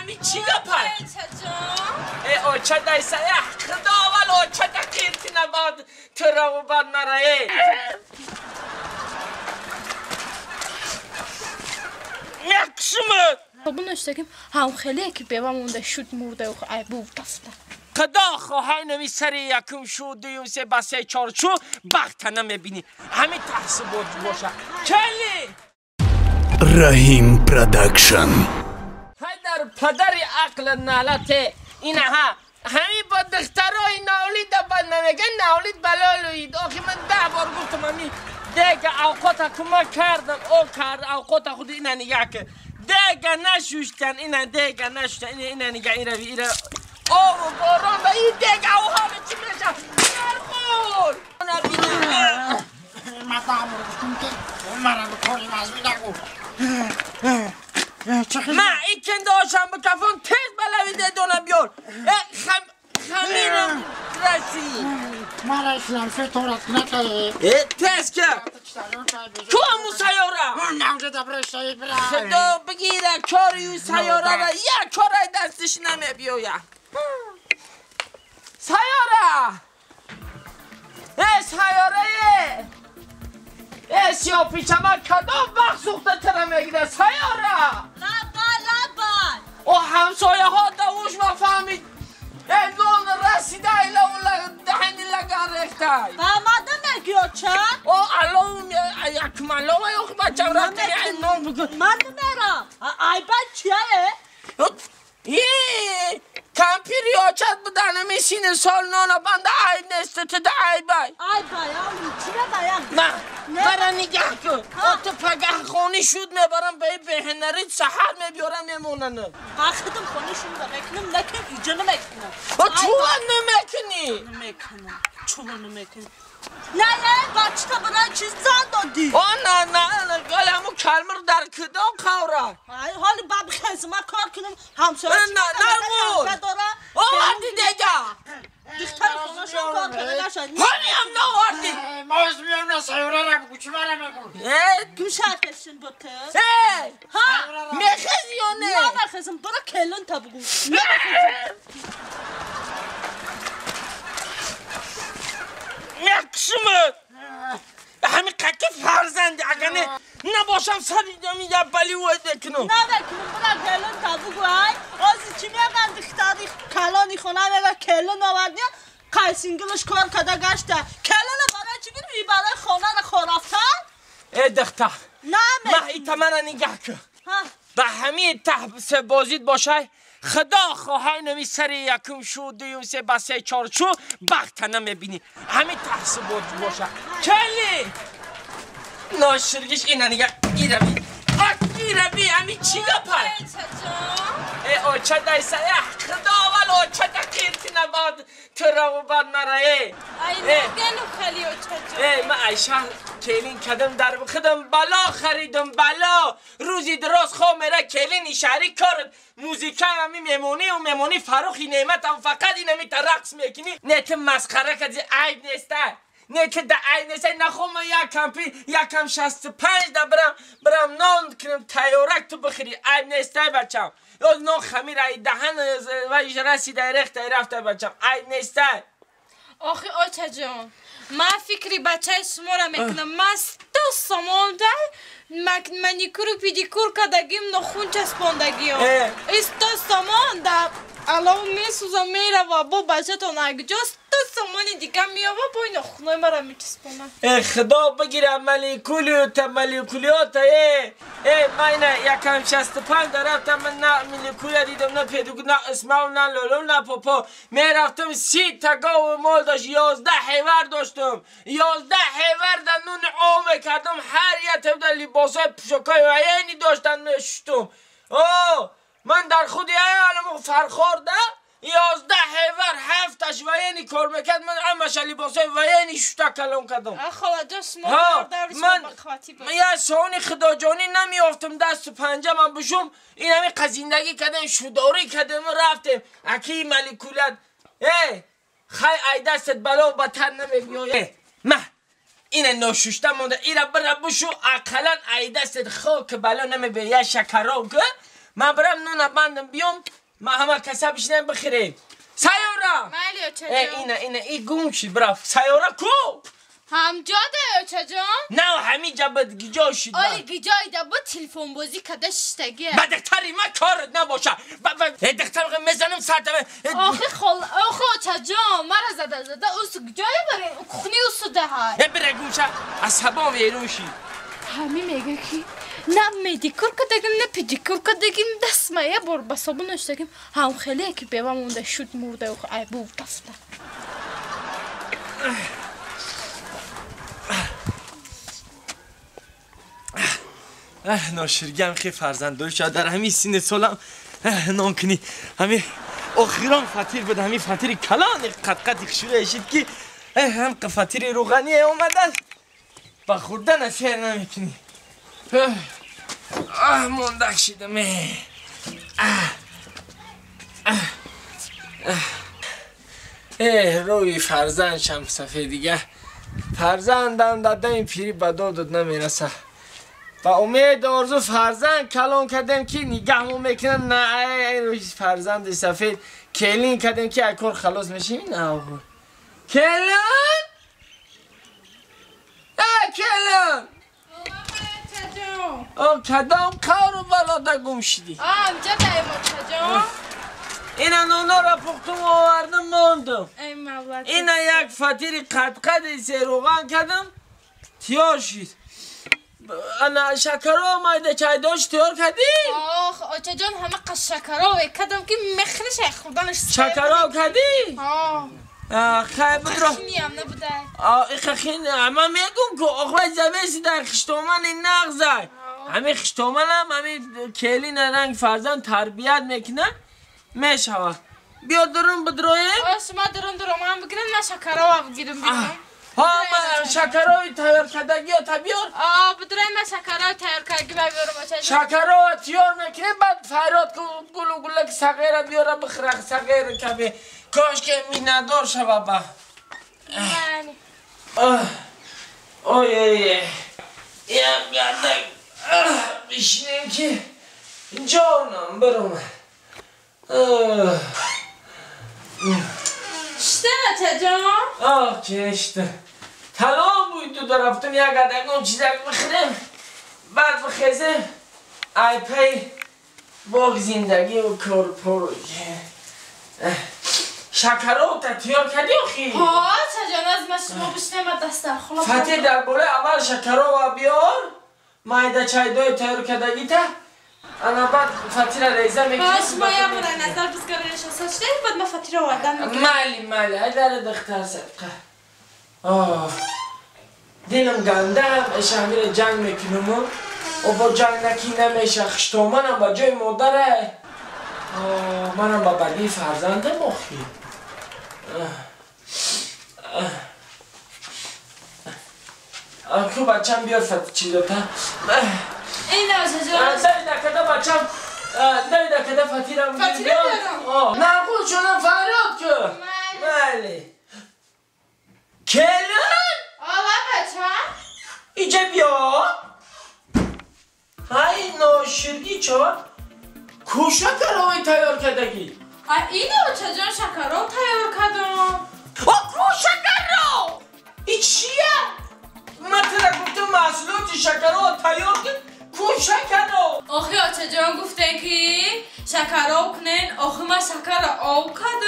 همین چی گپای ای اوچه دایسا ای خدا اول اوچه دقیقی نباد تو رو باد مرایی مکشمت bunu üstəkim ham xəliyə ki bevam onda şut murda yox ay bu tafta خدا خواهی نمی سری یکم شو دویم سه بسه چار چو بخت نمیبینی همین تحصیل باشه کلی رحیم پرودکشن هیدر پدری عقل نالته اینه ها همین با دخترای ناولید با نمیگه ناولید بلالوید آخی من 10 بار گفتم همین دیگه اوقات کمک کردم او کرد اوقات خود اینه نگه که دیگه نشوشتن اینه دیگه نشوشتن اینه نگه ایره او باران و این دیگه او حالا چی میشه نرخون مدام رو گفتم که مرا به کاری مزمی نگو من این کنده هاشم به کفان تیز بلویده دونه بیار خمیرم رسی مرا اسلام فطورت نکه تیز که تو همون سیاره نوجه دبرشتایی برای خدا بگیره کاری اون سیاره را یک کاری دستش نمیبیویه سیاره ای سیاره ای سیاه پیچما کدام وقت سوخته تره میگیره سیاره لبا او همسایه ها دوش ما فهمید ای نون رسیده ایلا اون دهنی لگن ریخته باماده میگیو چه؟ او الان یک ملوه یخ بچم رفته این نون بگو من نمیرم ای بچ چیه؟ یه کمپیری آچت بودن میسین سال نانا بنده عیب نیسته تو ده عیب بای ای بایم چیه بایم؟ نه برا نگه کن تو پگه خونی شود میبرم به بهنرید سحر میبیارم میمونن آخدم خونشون رو بکنم نکن ایجا نمیکنم با چوان نمیکنی نمیکنم چوان نمیکنم نه بچه تا برای چیز زن دادی نه گل همون کلمه رو در کدام خوره حالی باب خیزم کار کنم همسایه نرمون آوردی دیگه دختر خونشون کار کنه نشد حالی هم ناوردی ماز میام نه سیوره را بگو چی مرا میگو تو شرکشن با تست ها میخیزی یا نه نه نخیزم برا کلون تا بگو مکشمت همین قکه فرزنده اگه نه نباشم سری دمی یه بلی وید بکنم نه بکنم برا کلون تا بگو آزی چی میگن دختری کلانی خونه میگه کلون آوردی قیسینگلش کار کده گشته کلون برای چی گیری برای خونه رو خورافتن ای دختر نه من ایتا من نگه کن به همین تحبس بازید باشه خدا خواهی نمی سری یکم شو دویم سه بسه چار چو بخت نمیبینی همین تحصیل باشه کلی ناشرگیش اینه نگه ایره بی همین چی گپای ای اوچه دایسا ای خدا اول اوچه دقیقی نباد تو رو باد مرایی ay نگلو خلی اوچه ای من عیشه کلین کدم در بخدم بلا خریدم بلا روزی درست خواه میره کلین شهری کار موزیکا همی میمونی فروخی نعمت هم فقط این همی تا رقص میکنی نیت مسخره کدی عیب نیسته نیت ده عیب نیسته نخواه من یک کمپی یکم 65 ده برم نان کنم تیارک تو بخیری عیب نیسته بچم یا نان خمیر ای دهن و رسیده رخته رفته بچم عیب نیسته آخه آچه جان من فکری بچه شما میکنم من 2 سامان ده منیکور و پیدیکور کدگیم نخون چسباندگی ها ایست 2 سامان ده الان میسوزم میره و با بچه تا نگجاست 2 سامانی دیگه میام و با این نخونه مرا میچسبانم خدا بگیره ملیکولیات ای من یکم 65 درفتم من نه ملیکولی دیدم نه پیدوگو نه اسمم نه لولو نه پاپا میرفتم 30 تا گاو مال داشت 11 حیور داشتم 11 حیور در نون عامه کردم هر یه تبدیل لباسای پوشاکای و اینی داشتن میشتم من در خودی عالم فرخورده 11 حیور 7 و اینی کار میکرد من همش لباسای و اینی شتا کلون کردم خلا جاست من یه سانی خدا جانی نمیافتم دست و پنجه من بشم این همین قزیندگی کردم شوداری کردم رفتم اکی ملیکولت خیلی ای دستت بلا و بطر نمیگی من این ناشوشته مونده ایره برا بشو اقلا ای دستت خاک بلا نمیبی یه شکرام که من برم نون بندم بیام ما همه کسا بشینم بخیریم سیاره مالی اوچه جان این گم شد برا سیاره کو همجاده اوچه جان نه همین جا بد گیجا شد آلی گیجای دا با تلفن بازی کده شتگیه با دکتری ما کارت نباشه دکتر میزنم ساعت آخه اوچه جان مرا زده اوست گیجای برای کخنی اوست ده های بره گوشه عصبان ویرون شید همین میگه که نه مدیکور کدگیم نه پیدیکور کدگیم دست مایه بر بسابون اشتگیم هم خیلی که بیوه مونده شد مرده و عیبو بسته ناشرگم خیلی فرزندوی شد در همین سین سالم نامکنی همین آخیران فطیر بده همین فطیر کلان قد خشوره شد که هم فطیر روغنی اومدن با خوردن از خیر نمیکنی موندک شدم روی فرزند شم صفحه دیگه فرزندم داده این پیری به داد نمیرسه با امید آرزو فرزند کلان کردم که نگهمون میکنم نه روی فرزند سفید کلین کردم که اکور خلاص میشیم نه آقا کلان کلان کدام کارو بالاده گم شدی آمجا دایم اوچه جان اینا نونا را پختم آوردم موندم ای مولد اینا یک فطیر قد سیروغان کردم تیار شد انا شکرها مایده چای داشت تیار کردی؟ آخ اوچه جان همه قش شکرها کدم که مخنش خوردنش شکرها کردی؟ خیلی بدرو خشینی هم نبوده خشینی اما میگم که آخواه زمینسی در خشتومن این نغزه همین خشتومن هم همین کلین رنگ فرزند تربیت میکنن میشوه بیا درون بدرویم شما درون هم بگیرم نه شکرها بگیرم بیرم من شکرهای تیار کردگی ها تا بیار بدرویم من شکرها تیار کردگی بیارم اوچه جان شکرها تیار میکنه بعد فریاد که گلو گلک سقیره بیاره بخرق سقیره کبه کاش که می ندار شبه با اوی یک گردک بشینیم که جانم برم شته اوچه جان چشته تمام بود تو درفتم یک گردک اون چیزک بخرم بعد بخیزم ای پی باق زندگی و کار پروی شکرها تا تیار کردی آخی؟ اوچه جان از ما شما بشنم دست در خلا فتح در بوله اول شکرها و بیار مایده چای دوی تیار کردگی تا انا بعد فتح را ریزه میکنی شما یا برای نظر بزگرانش ساشته بعد ما فتح را وردن میکنم مالی ای در دختر صدقه دلم گنده هم ایشه همین جنگ میکنم و با جنگ نکی نمیشه خشتومنم با جای مادره منم با بدی فرزندم آخی که بچم بیار چیزا تا این اوچه جان داری دکده بچم داری دکده فتیرم بیارم نه خود شونم فریاد که مالی کلان بچه ایجا بیا های ناشرگی چار کو شکرهای تیار کردگی این اوچه جان شکرها تیار کردم کو شکرها ای چیه؟ من تره گفتم محصولات شکرها تیار کرد کو شکرها آخی اوچه جان گفته که شکرها کنین آخی ما شکر آو کردم